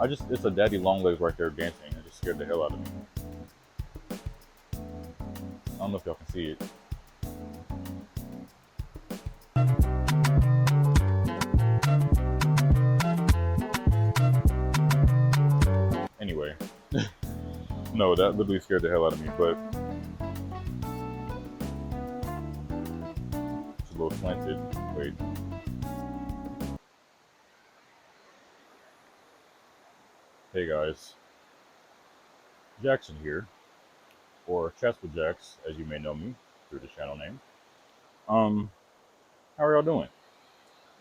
it's a daddy long legs right there dancing. It just scared the hell out of me. I don't know if y'all can see it. Anyway, no, that literally scared the hell out of me. But it's a little slanted. Wait, hey guys, Jackson here, or Chats with Jax, as you may know me through the channel name. Um, how are y'all doing?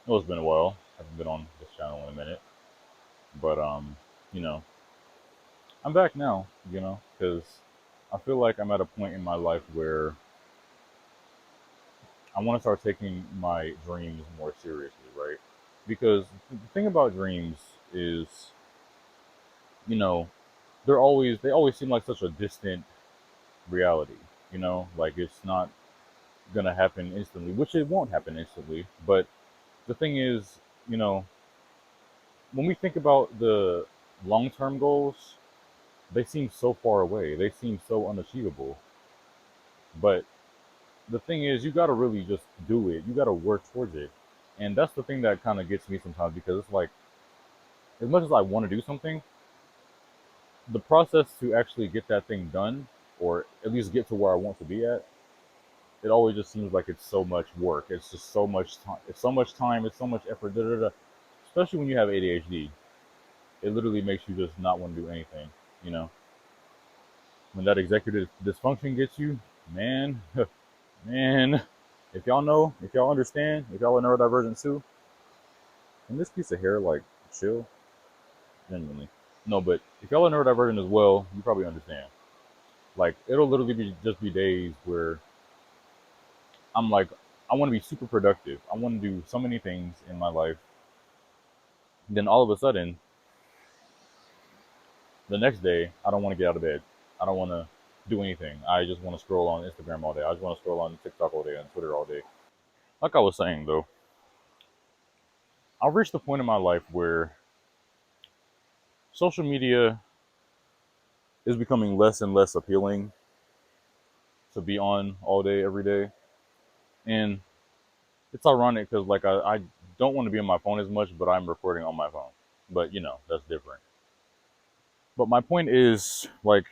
I know it's been a while. I haven't been on this channel in a minute, but you know, I'm back now. Because I feel like I'm at a point in my life where I want to start taking my dreams more seriously, right? Because the thing about dreams is, you know, they always seem like such a distant reality. Like it's not gonna happen instantly, which it won't happen instantly. But the thing is, you know, when we think about the long-term goals, they seem so far away. They seem so unachievable. But the thing is, you gotta really just do it. You gotta work towards it, and that's the thing that kind of gets me sometimes because it's like, as much as I want to do something, the process to actually get that thing done, or at least get to where I want to be at, it always just seems like it's so much work. It's just so much time. It's so much time. It's so much effort. Da, da, da. Especially when you have ADHD, it literally makes you just not want to do anything. You know, when that executive dysfunction gets you, man, man. If y'all understand, if y'all are neurodivergent too, can this piece of hair like chill? Genuinely, no. But if y'all are neurodivergent as well, you probably understand. Like it'll literally just be days where I'm like, I want to be super productive. I want to do so many things in my life. Then all of a sudden, the next day, I don't want to get out of bed. I don't want to do anything. I just want to scroll on Instagram all day. I just want to scroll on TikTok all day, on Twitter all day. Like I was saying though, I've reached the point in my life where social media is becoming less and less appealing to be on all day, every day. And it's ironic because like I don't want to be on my phone as much, but I'm recording on my phone. But that's different. But my point is like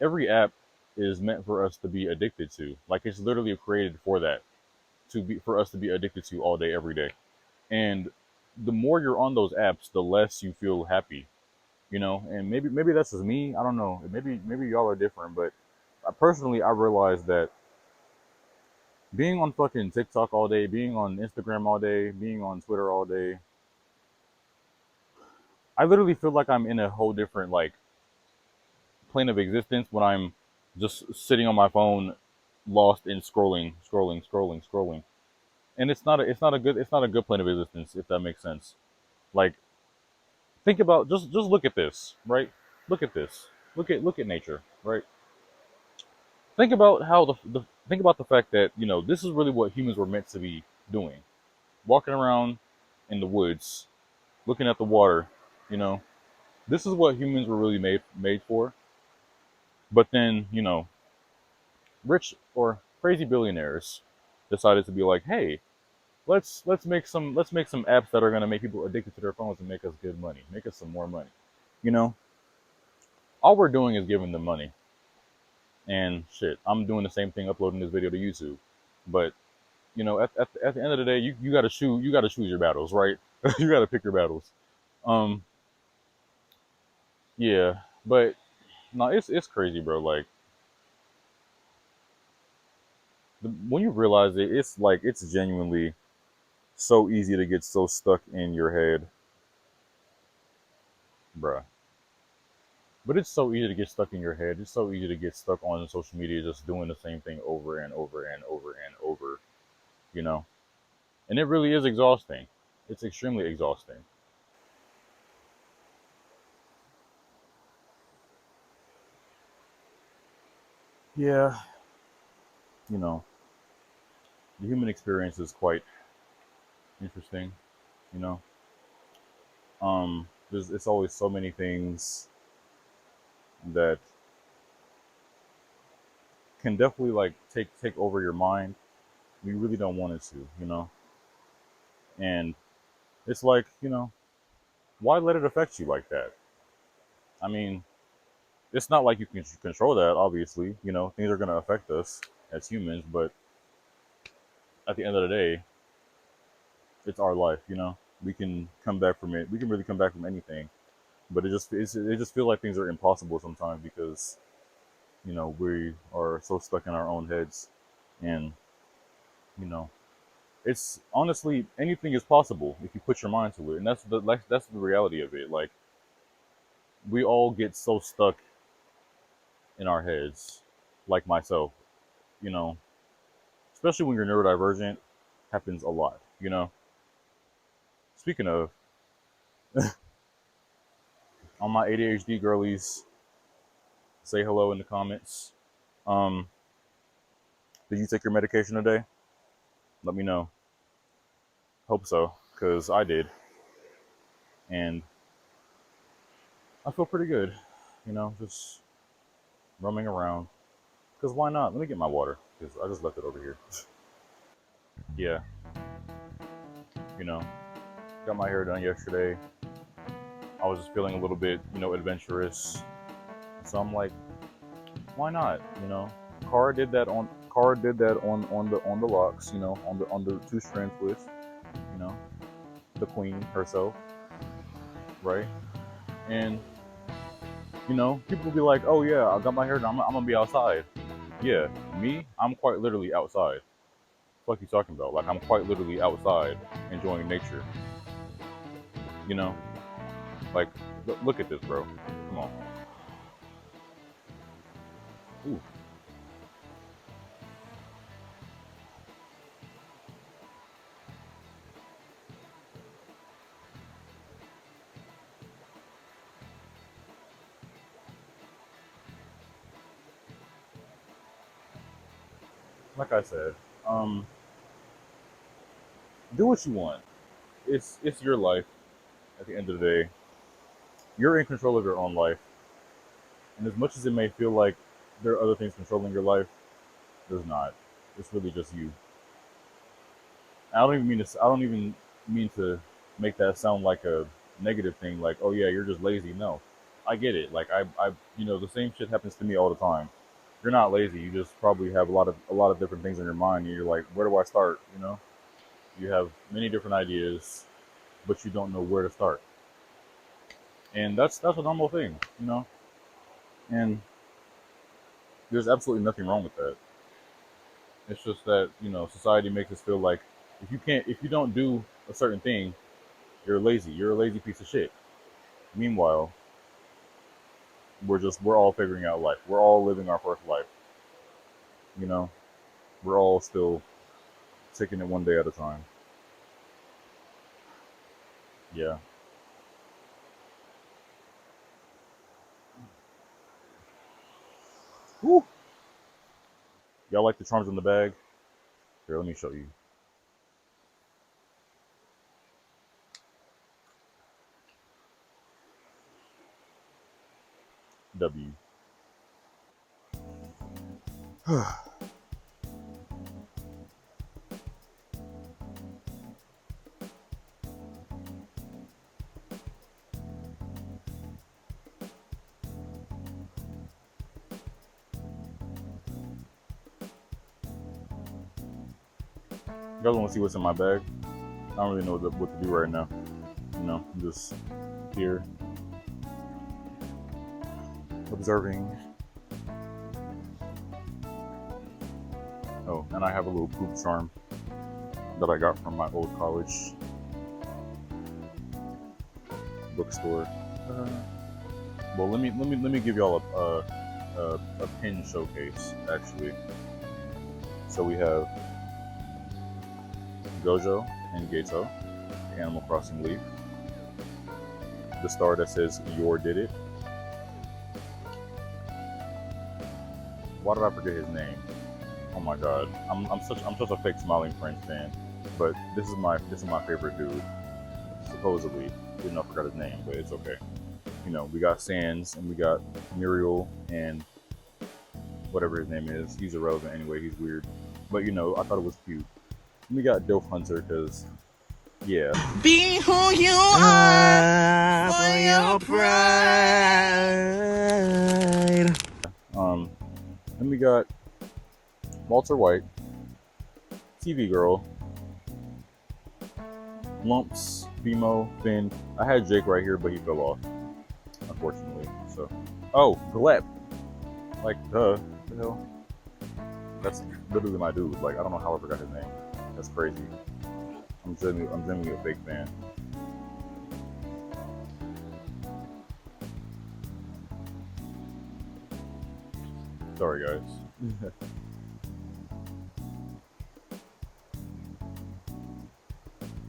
every app is meant for us to be addicted to. Like it's literally created for that, to be for us to be addicted to all day, every day. And the more you're on those apps, the less you feel happy. And maybe that's just me. I don't know. Maybe y'all are different, but personally, I realized that being on fucking TikTok all day, being on Instagram all day, being on Twitter all day, I literally feel like I'm in a whole different like plane of existence when I'm just sitting on my phone, lost in scrolling, scrolling, scrolling, scrolling. And it's not a good plane of existence if that makes sense. Like think about just look at this, right? Look at this. Look at nature, right? Think about how think about the fact that this is really what humans were meant to be doing, walking around in the woods, looking at the water. You know, this is what humans were really made for. But then rich or crazy billionaires decided to be like, hey, let's make some apps that are gonna make people addicted to their phones and make us good money, make us some more money. You know, all we're doing is giving them money. And shit, I'm doing the same thing, uploading this video to YouTube. But at the end of the day, you got to choose your battles, right? You got to pick your battles. Um, yeah, but no, it's crazy, bro. Like when you realize it, it's like it's genuinely so easy to get so stuck in your head, bruh. But it's so easy to get stuck in your head. It's so easy to get stuck on social media, just doing the same thing over and over and over and over. You know, and it really is exhausting. It's extremely exhausting. Yeah, you know, the human experience is quite interesting. You know, it's always so many things that can definitely like take over your mind. You really don't want it to, you know. And it's like, you know, why let it affect you like that? I mean, it's not like you can control that. Obviously, you know, things are gonna affect us as humans, but at the end of the day, it's our life. You know, we can come back from it. We can really come back from anything. But it just feels like things are impossible sometimes because you know we are so stuck in our own heads, and you know it's honestly anything is possible if you put your mind to it, and that's the reality of it. Like we all get so stuck in our heads, like myself, you know, especially when you're neurodivergent, happens a lot. You know, speaking of, on my ADHD girlies, say hello in the comments. Um, did you take your medication today? Let me know. Hope so, because I did, and I feel pretty good. You know, just roaming around. Because why not? Let me get my water, because I just left it over here. Yeah, you know, got my hair done yesterday. I was just feeling a little bit, you know, adventurous. So I'm like, why not? You know, Cara did that on the locks, you know, on the two strand twist, you know, the queen herself, right? And you know, people will be like, oh yeah, I got my hair done. I'm gonna be outside. Yeah, me, I'm quite literally outside. What you talking about? Like I'm quite literally outside enjoying nature. You know, like look at this, bro. Come on. Ooh. Like I said, um, do what you want. It's your life. At the end of the day, you're in control of your own life. And as much as it may feel like there are other things controlling your life, there's not. It's really just you. I don't even mean to make that sound like a negative thing. Like, oh yeah, you're just lazy. No, I get it. Like you know, the same shit happens to me all the time. You're not lazy. You just probably have a lot of different things in your mind, and you're like, where do I start? You know, you have many different ideas, but you don't know where to start. And that's a normal thing, you know. And there's absolutely nothing wrong with that. It's just that you know society makes us feel like if you don't do a certain thing, you're lazy. You're a lazy piece of shit. Meanwhile, we're all figuring out life. We're all living our first life. You know, we're all still taking it one day at a time. Yeah. Woo. Y'all like the charms in the bag? Here, let me show you. W. You guys want to see what's in my bag? I don't really know what to do right now. You know, I'm just here observing. Oh, and I have a little poop charm that I got from my old college bookstore. Uh, well, let me give y'all a pin showcase actually. So we have Gojo and Gato, the Animal Crossing leaf. The star that says "Your did it." Why did I forget his name? Oh my god, I'm such a fake Smiling Friends fan. But this is my favorite dude, supposedly. I forgot his name, but it's okay. We got Sans and we got Muriel and whatever his name is. He's irrelevant anyway. He's weird, but I thought it was cute. And we got Dilf Hunter because yeah. Be who you are for your pride. Then we got Walter White, TV Girl, Lumps, Fimo, Finn. I had Jake right here, but he fell off, unfortunately. So, oh, Glep. Like, the hell? That's literally my dude. Like, I don't know how I forgot his name. That's crazy. I'm genuinely a fake fan. Sorry, guys.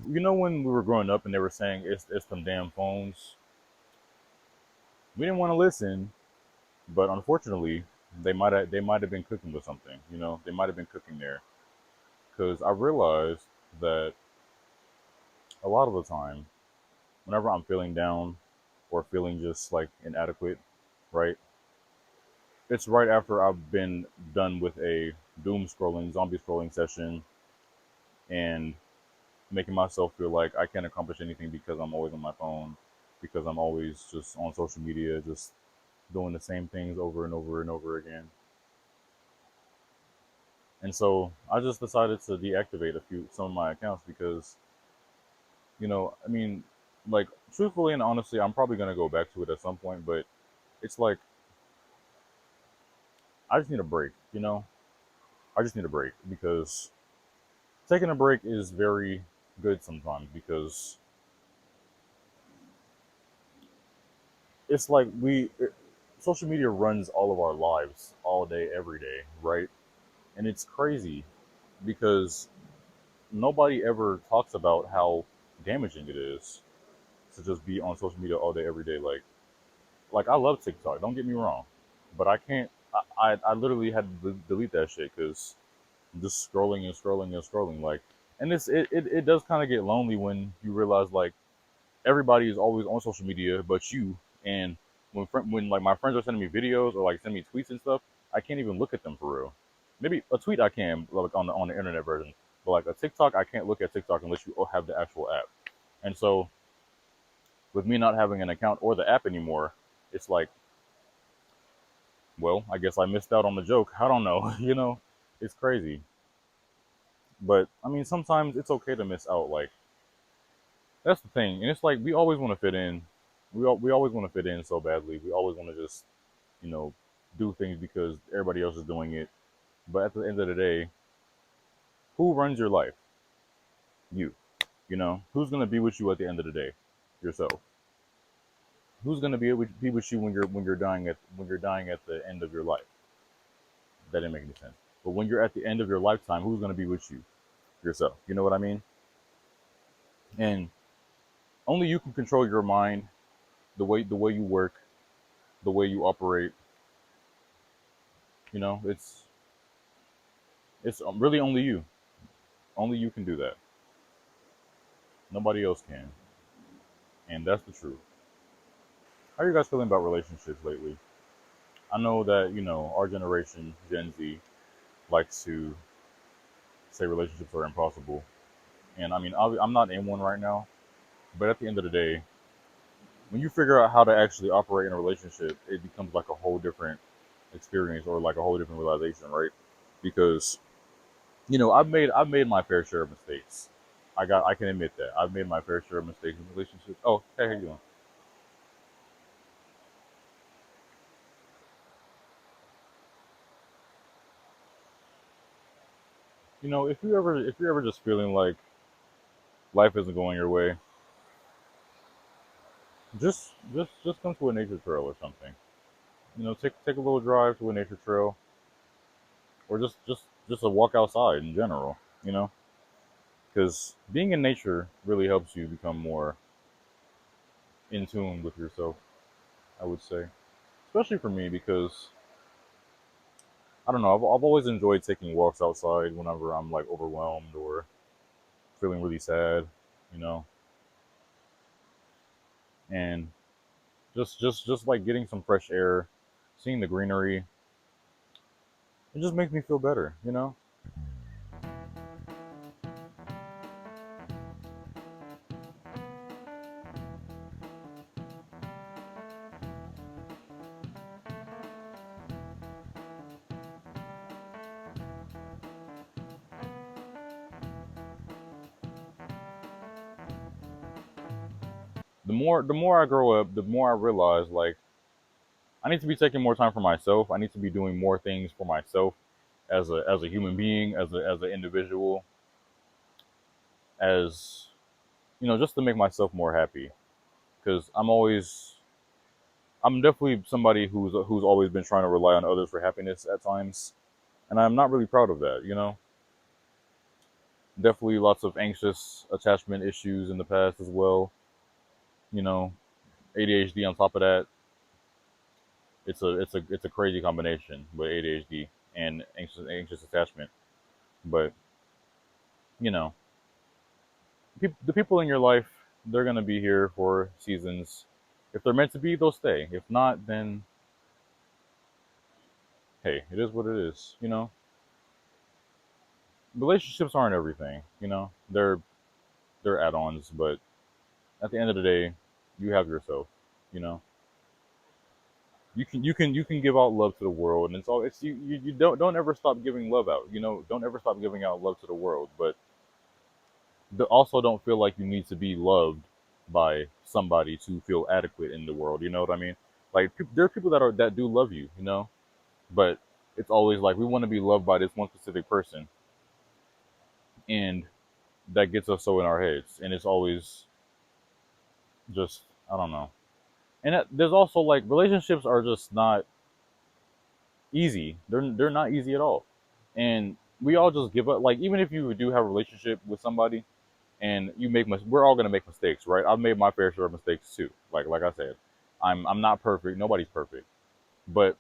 When we were growing up and they were saying it's them damn phones, we didn't want to listen, but unfortunately, they might have been cooking with something. They might have been cooking there because I realized that a lot of the time, whenever I'm feeling down or feeling just like inadequate, right? It's right after I've been done with a doom scrolling, zombie scrolling session and making myself feel like I can't accomplish anything because I'm always on my phone, because I'm always just on social media, just doing the same things over and over and over again. And so I just decided to deactivate some of my accounts because, I mean, like truthfully and honestly, I'm probably gonna go back to it at some point, but it's like I just need a break, I just need a break because taking a break is very good sometimes because it's like social media runs all of our lives all day, every day, right? And it's crazy because nobody ever talks about how damaging it is to just be on social media all day, every day. Like I love TikTok. Don't get me wrong, but I can't. I literally had to delete that shit because I'm just scrolling and scrolling and scrolling. Like, and it does kind of get lonely when you realize like everybody is always on social media but you. And when like my friends are sending me videos or like sending me tweets and stuff, I can't even look at them for real. Maybe a tweet I can like on the internet version, but like a TikTok I can't look at TikTok unless you have the actual app. And so with me not having an account or the app anymore, it's like, well, I guess I missed out on the joke. I don't know, it's crazy. But I mean, sometimes it's okay to miss out. Like that's the thing, and it's like we always want to fit in. We always want to fit in so badly. We always want to just you know do things because everybody else is doing it. But at the end of the day, who runs your life? You. Who's gonna be with you at the end of the day? Yourself. Who's gonna be with you when you're dying at the end of your life? That didn't make any sense. But when you're at the end of your lifetime, who's gonna be with you? Yourself. You know what I mean? And only you can control your mind, the way you work, the way you operate. It's really only you. Only you can do that. Nobody else can, and that's the truth. How are you guys feeling about relationships lately? I know that our generation, Gen Z, likes to say relationships are impossible, and I mean I'm not in one right now. But at the end of the day, when you figure out how to actually operate in a relationship, it becomes like a whole different experience or like a whole different realization, right? Because I've made my fair share of mistakes. I can admit that I've made my fair share of mistakes in relationships. Oh, hey, how you doing? If you're ever just feeling like life isn't going your way, just come to a nature trail or something. Take a little drive to a nature trail, or just a walk outside in general. You know, because being in nature really helps you become more in tune with yourself. I would say, especially for me, because I don't know. I've always enjoyed taking walks outside whenever I'm like overwhelmed or feeling really sad. You know, and just like getting some fresh air, seeing the greenery, it just makes me feel better, you know. The more I grow up, the more I realize like I need to be taking more time for myself. I need to be doing more things for myself as a human being, as an individual, as just to make myself more happy. Because I'm definitely somebody who's always been trying to rely on others for happiness at times, and I'm not really proud of that. Definitely lots of anxious attachment issues in the past as well. You know, ADHD on top of that. It's a crazy combination with ADHD and anxious attachment. But you know, the people in your life, they're gonna be here for seasons. If they're meant to be, they'll stay. If not, then hey, it is what it is. Relationships aren't everything. They're add-ons, but at the end of the day, you have yourself. You know, you can give out love to the world, and it's you don't ever stop giving love out. Don't ever stop giving out love to the world, but also don't feel like you need to be loved by somebody to feel adequate in the world. You know what I mean? Like there are people that do love you, but it's always like we want to be loved by this one specific person, and that gets us so in our heads, and it's always just I don't know. And there's also like relationships are just not easy. They're not easy at all, and we all just give up. Like even if you do have a relationship with somebody and we're all gonna make mistakes, right? I've made my fair share of mistakes too. Like I said, I'm not perfect. Nobody's perfect, but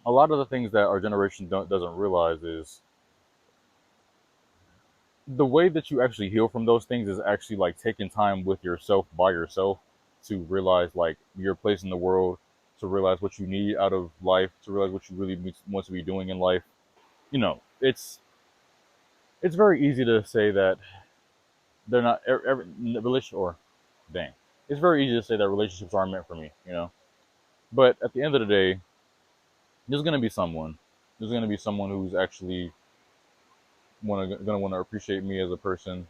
a lot of the things that our generation doesn't realize is the way that you actually heal from those things is actually like taking time with yourself by yourself to realize like your place in the world, to realize what you need out of life, to realize what you really want to be doing in life. It's very easy to say that they're not every relation or dang. It's very easy to say that relationships aren't meant for me. But at the end of the day, there's gonna be someone. There's gonna be someone who's actually gonna want to appreciate me as a person.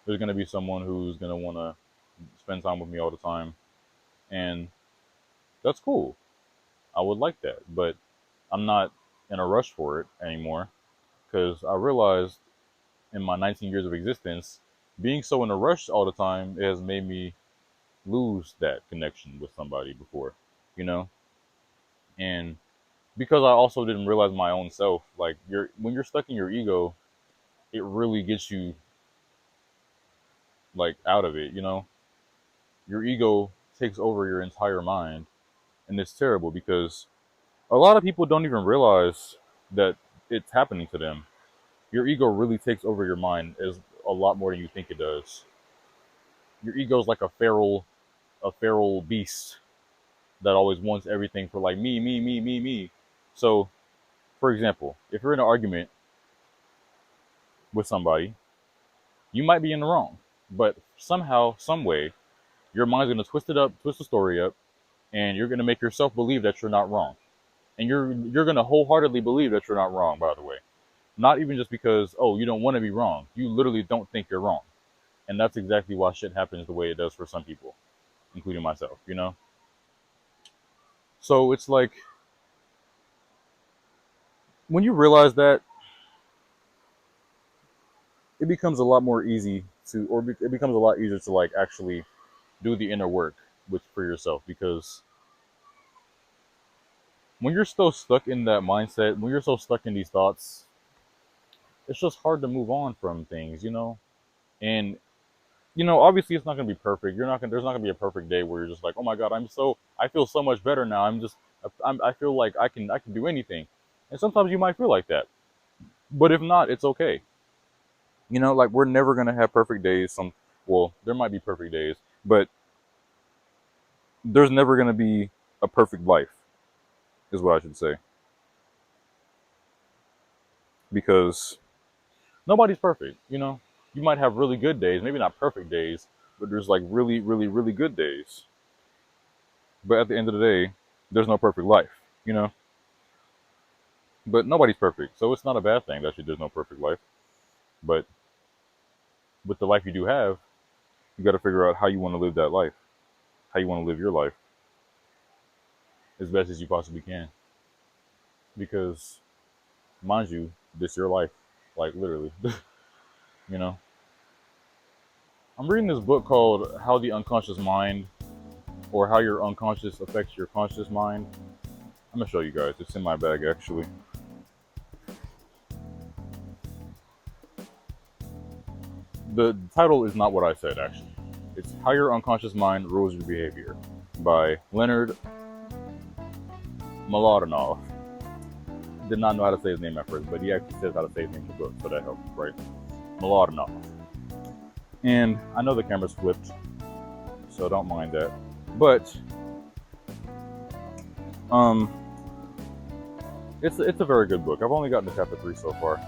There's gonna be someone who's gonna want to spend time with me all the time, and that's cool. I would like that, but I'm not in a rush for it anymore because I realized in my 19 years of existence, being so in a rush all the time has made me lose that connection with somebody before, you know? And because I also didn't realize my own self, like when you're stuck in your ego, it really gets you like out of it. Your ego takes over your entire mind, and it's terrible because a lot of people don't even realize that it's happening to them. Your ego really takes over your mind as a lot more than you think it does. Your ego is like a feral beast that always wants everything for like me, me, me, me, me. So, for example, if you're in an argument with somebody, you might be in the wrong, but somehow, some way, your mind's gonna twist the story up, and you're gonna make yourself believe that you're not wrong, and you're gonna wholeheartedly believe that you're not wrong. By the way, not even just because you don't want to be wrong, you literally don't think you're wrong, and that's exactly why shit happens the way it does for some people, including myself. So it's like when you realize that, it becomes a lot more easy it becomes a lot easier to like actually do the inner work for yourself, because when you're still stuck in that mindset, when you're so stuck in these thoughts, it's just hard to move on from things. And obviously it's not going to be perfect. There's not going to be a perfect day where you're just like, oh my god, I feel so much better now. I feel like I can do anything. And sometimes you might feel like that, but if not, it's okay. Like we're never going to have perfect days. Well, there might be perfect days, but there's never going to be a perfect life, is what I should say, because nobody's perfect. You might have really good days, maybe not perfect days, but there's like really, really, really good days. But at the end of the day, there's no perfect life, you know. But nobody's perfect, so it's not a bad thing that there's no perfect life. But with the life you do have, you got to figure out how you want to live that life, how you want to live your life as best as you possibly can. Because, mind you, this your life, like literally. you know, I'm reading this book called How the Unconscious Mind, or How Your Unconscious Affects Your Conscious Mind. I'm gonna show you guys. It's in my bag actually. The title is not what I said actually. It's How Your Unconscious Mind Rules Your Behavior by Leonard Mladenov. Did not know how to say his name at first, but he actually says how to say his name in the book, so that helps, right? Mladenov. And I know the camera's flipped, so don't mind that. But um, it's a very good book. I've only gotten to chapter 3 so far,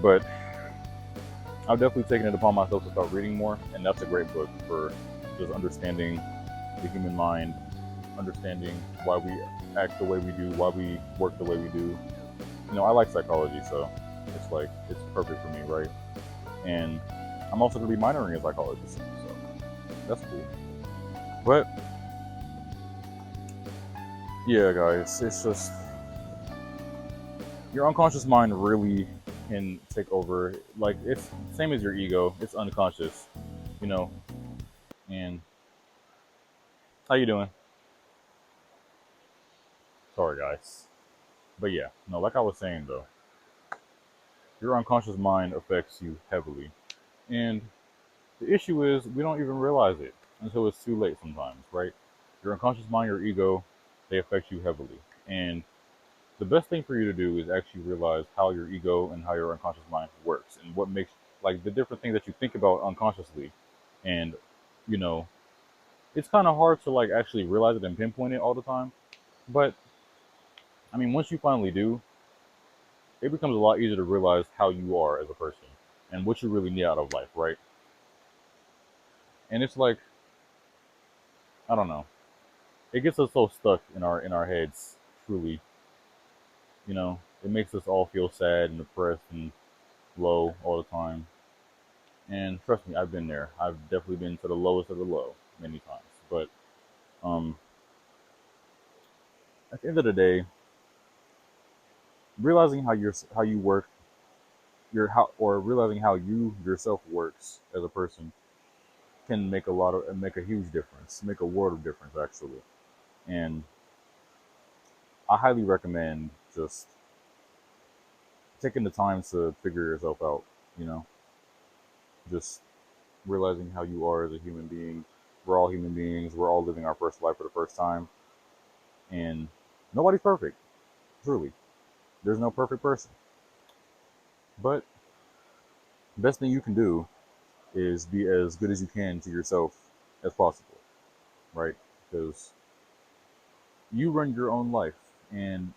but I've definitely taken it upon myself to start reading more, and that's a great book for just understanding the human mind, understanding why we act the way we do, why we work the way we do. I like psychology, so it's perfect for me, right? And I'm also going to be minoring in psychology soon, so that's cool. But yeah, guys, it's just your unconscious mind really can take over. Like it's same as your ego. It's unconscious, you know. And how you doing? Sorry, guys. But yeah, no, like I was saying though, your unconscious mind affects you heavily, and the issue is we don't even realize it until it's too late sometimes, right? Your unconscious mind, your ego, they affect you heavily, and the best thing for you to do is actually realize how your ego and how your unconscious mind works and what makes like the different things that you think about unconsciously. And you know it's kind of hard to like actually realize it and pinpoint it all the time, but I mean once you finally do, it becomes a lot easier to realize how you are as a person and what you really need out of life, right? And it's like, I don't know, it gets us so stuck in our heads, truly. It makes us all feel sad and depressed and low all the time. And trust me, I've been there. I've definitely been to the lowest of the low many times. But um, at the end of the day, realizing how you work, or realizing how you yourself works as a person can make a huge difference, make a world of difference actually. And I highly recommend just taking the time to figure yourself out. You know, just realizing how you are as a human being. We're all human beings. We're all living our first life for the first time, and nobody's perfect. Truly, there's no perfect person. But the best thing you can do is be as good as you can to yourself as possible, right? Because you run your own life, and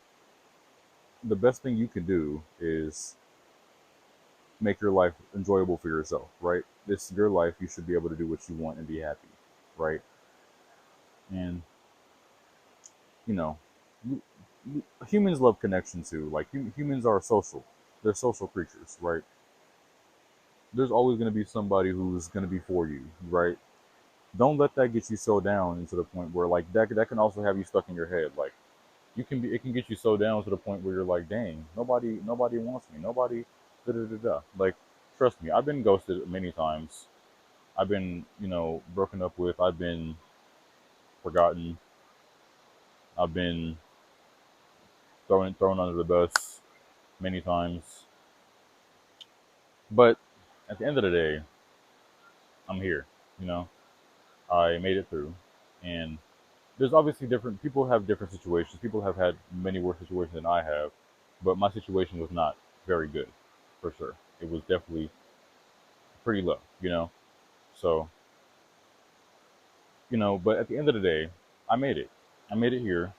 the best thing you can do is make your life enjoyable for yourself, right? This is your life. You should be able to do what you want and be happy, right? And you know, humans love connection too. Like humans are social. They're social creatures, right? There's always going to be somebody who's going to be for you, right? Don't let that get you so down into the point where like that can also have you stuck in your head. Like it can get you so down to the point where you're like, dang, nobody wants me. Nobody da da da da. Like trust me, I've been ghosted many times. I've been, broken up with. I've been forgotten. I've been thrown under the bus many times. But at the end of the day, I'm here. You know, I made it through, and there's obviously different people have different situations. People have had many worse situations than I have, but my situation was not very good, for sure. It was definitely pretty low. So But at the end of the day, I made it. I made it here,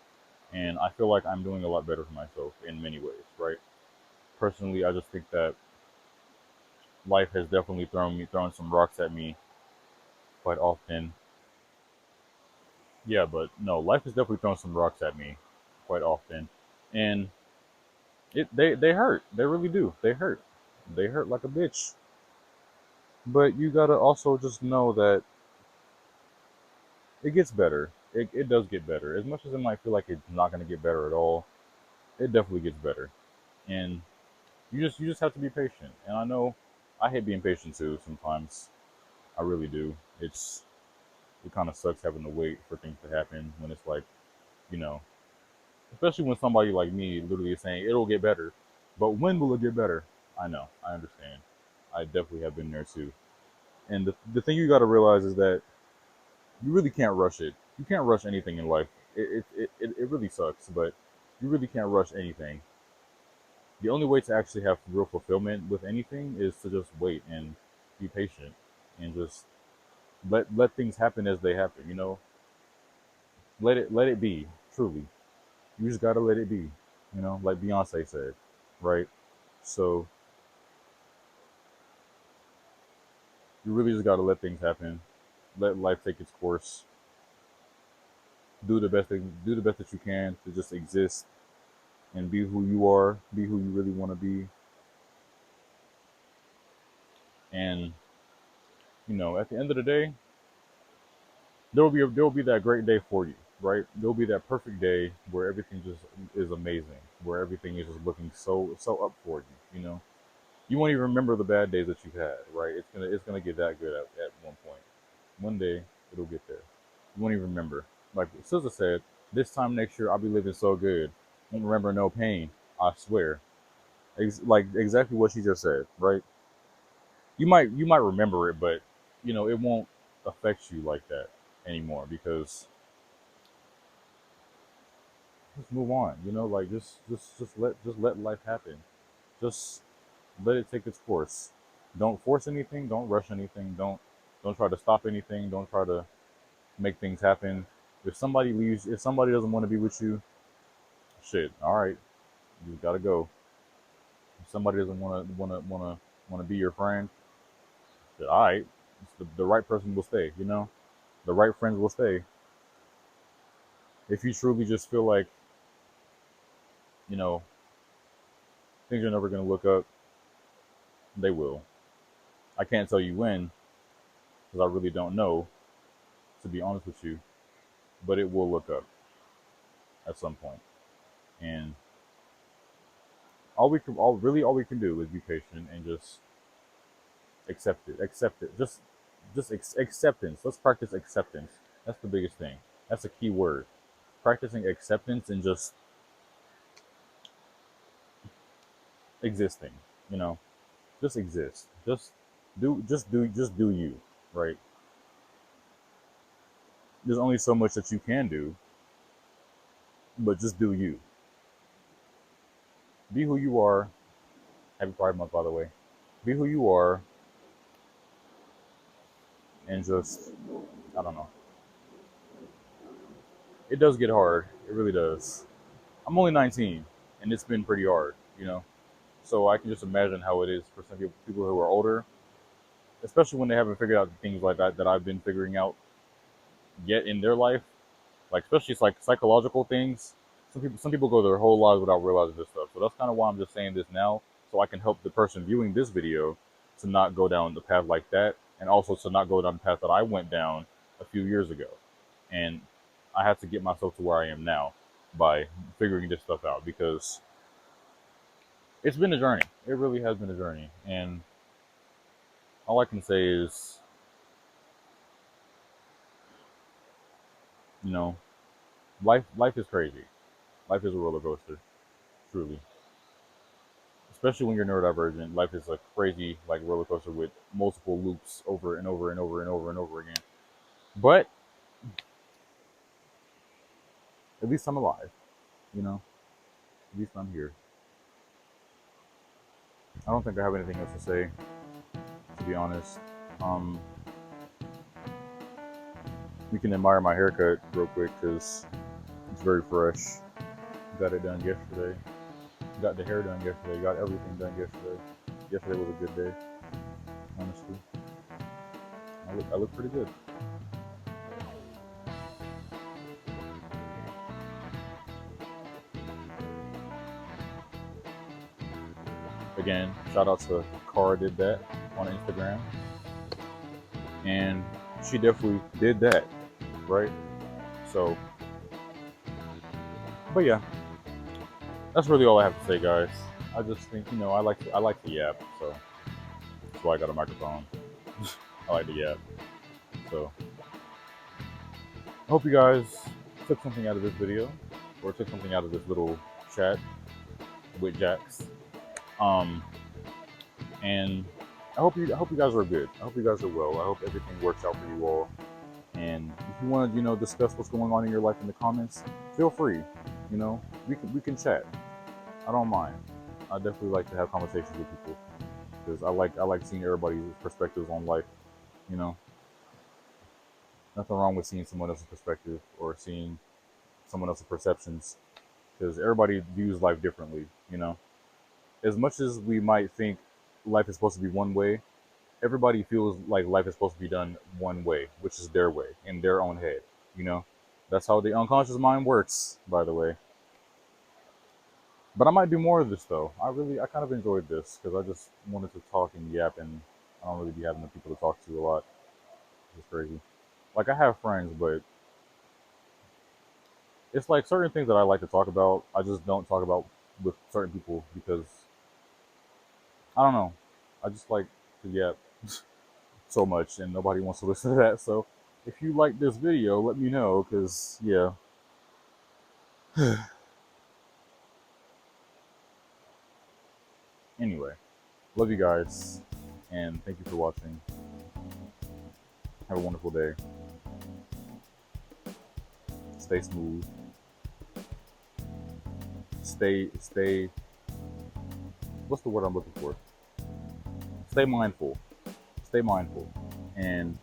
and I feel like I'm doing a lot better for myself in many ways, right? Personally, I just think that life has definitely thrown some rocks at me quite often. Yeah, but no, life has definitely thrown some rocks at me quite often, and they hurt. They really do. They hurt. They hurt like a bitch. But you gotta also just know that it gets better. It does get better. As much as it might feel like it's not gonna get better at all, it definitely gets better. And you just have to be patient. And I know I hate being patient too sometimes. I really do. It kind of sucks having to wait for things to happen when it's like, you know, especially when somebody like me literally is saying it'll get better. But when will it get better? I know. I understand. I definitely have been there too. And the thing you got to realize is that you really can't rush it. You can't rush anything in life. It really sucks, but you really can't rush anything. The only way to actually have real fulfillment with anything is to just wait and be patient and just let things happen as they happen. Let it be. Truly, you just gotta let it be. Like Beyonce said, right? So you really just gotta let things happen. Let life take its course. Do the best that you can to just exist and be who you are. Be who you really want to be. And at the end of the day, there will be that great day for you, right? There'll be that perfect day where everything just is amazing, where everything is just looking so up for you. You won't even remember the bad days that you've had, right? It's gonna get that good at one point. One day it'll get there. You won't even remember. Like SZA said, this time next year I'll be living so good, won't remember no pain. I swear. Like exactly what she just said, right? You might remember it, but it won't affect you like that anymore because just move on. Like just let life happen. Just let it take its course. Don't force anything. Don't rush anything. Don't try to stop anything. Don't try to make things happen. If somebody leaves, if somebody doesn't want to be with you, shit. All right, you gotta go. If somebody doesn't want to be your friend, shit, all right. The right person will stay. The right friends will stay. If you truly just feel like you know things are never gonna look up, they will. I can't tell you when because I really don't know, to be honest with you, but it will look up at some point. And all we can do is be patient and just accept it. Accept it. Just acceptance. Let's practice acceptance. That's the biggest thing. That's a key word. Practicing acceptance and just existing. You know, just exist. Just do you. Right. There's only so much that you can do, but just do you. Be who you are. Happy Pride Month, by the way. Be who you are, and just I don't know. It does get hard. It really does. I'm only 19, and it's been pretty hard. So I can just imagine how it is for some people who are older, especially when they haven't figured out things like that I've been figuring out yet in their life. Like especially it's like psychological things. Some people go their whole lives without realizing this stuff. So that's kind of why I'm just saying this now, so I can help the person viewing this video to not go down the path like that, and also to not go down the path that I went down a few years ago. And I had to get myself to where I am now by figuring this stuff out because it's been a journey. It really has been a journey, and all I can say is, you know, life is crazy. Life is a roller coaster, truly. Especially when you're neurodivergent, life is a crazy like roller coaster with multiple loops over and over and over and over and over again. But at least I'm alive, you know. At least I'm here. I don't think I have anything else to say, to be honest. Um, You can admire my haircut real quick because it's very fresh. Got it done yesterday. Got the hair done yesterday. Got everything done yesterday. Yesterday was a good day, honestly. I look pretty good. Again, shout out to Cara did that on Instagram, and she definitely did that, right? So, but yeah, that's really all I have to say, guys. I just think I like to yap, so that's why I got a microphone. I like to yap, so I hope you guys took something out of this video, or took something out of this little chat with Jax. Um, and I hope you guys are good. I hope you guys are well. I hope everything works out for you all. And if you want to, discuss what's going on in your life in the comments, feel free. We can chat. I don't mind. I definitely like to have conversations with people because I like seeing everybody's perspectives on life. You know, nothing wrong with seeing someone else's perspective or seeing someone else's perceptions because everybody views life differently. As much as we might think life is supposed to be one way, everybody feels like life is supposed to be done one way, which is their way in their own head. You know, that's how the unconscious mind works, by the way. But I might do more of this though. I kind of enjoyed this because I just wanted to talk and yap, and I don't really be having the people to talk to a lot. It's crazy. Like I have friends, but it's like certain things that I like to talk about, I just don't talk about with certain people because I don't know. I just like to yap so much, and nobody wants to listen to that. So if you like this video, let me know because yeah. Anyway, love you guys, and thank you for watching. Have a wonderful day. Stay smooth. Stay. What's the word I'm looking for? Stay mindful. Stay mindful, and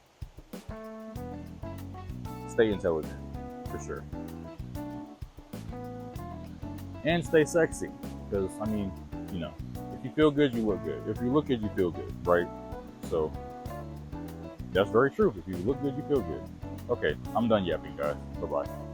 stay intelligent, for sure. And stay sexy, because if you feel good, you look good. If you look good, you feel good, right? So that's very true. If you look good, you feel good. Okay, I'm done yapping, guys. Bye bye.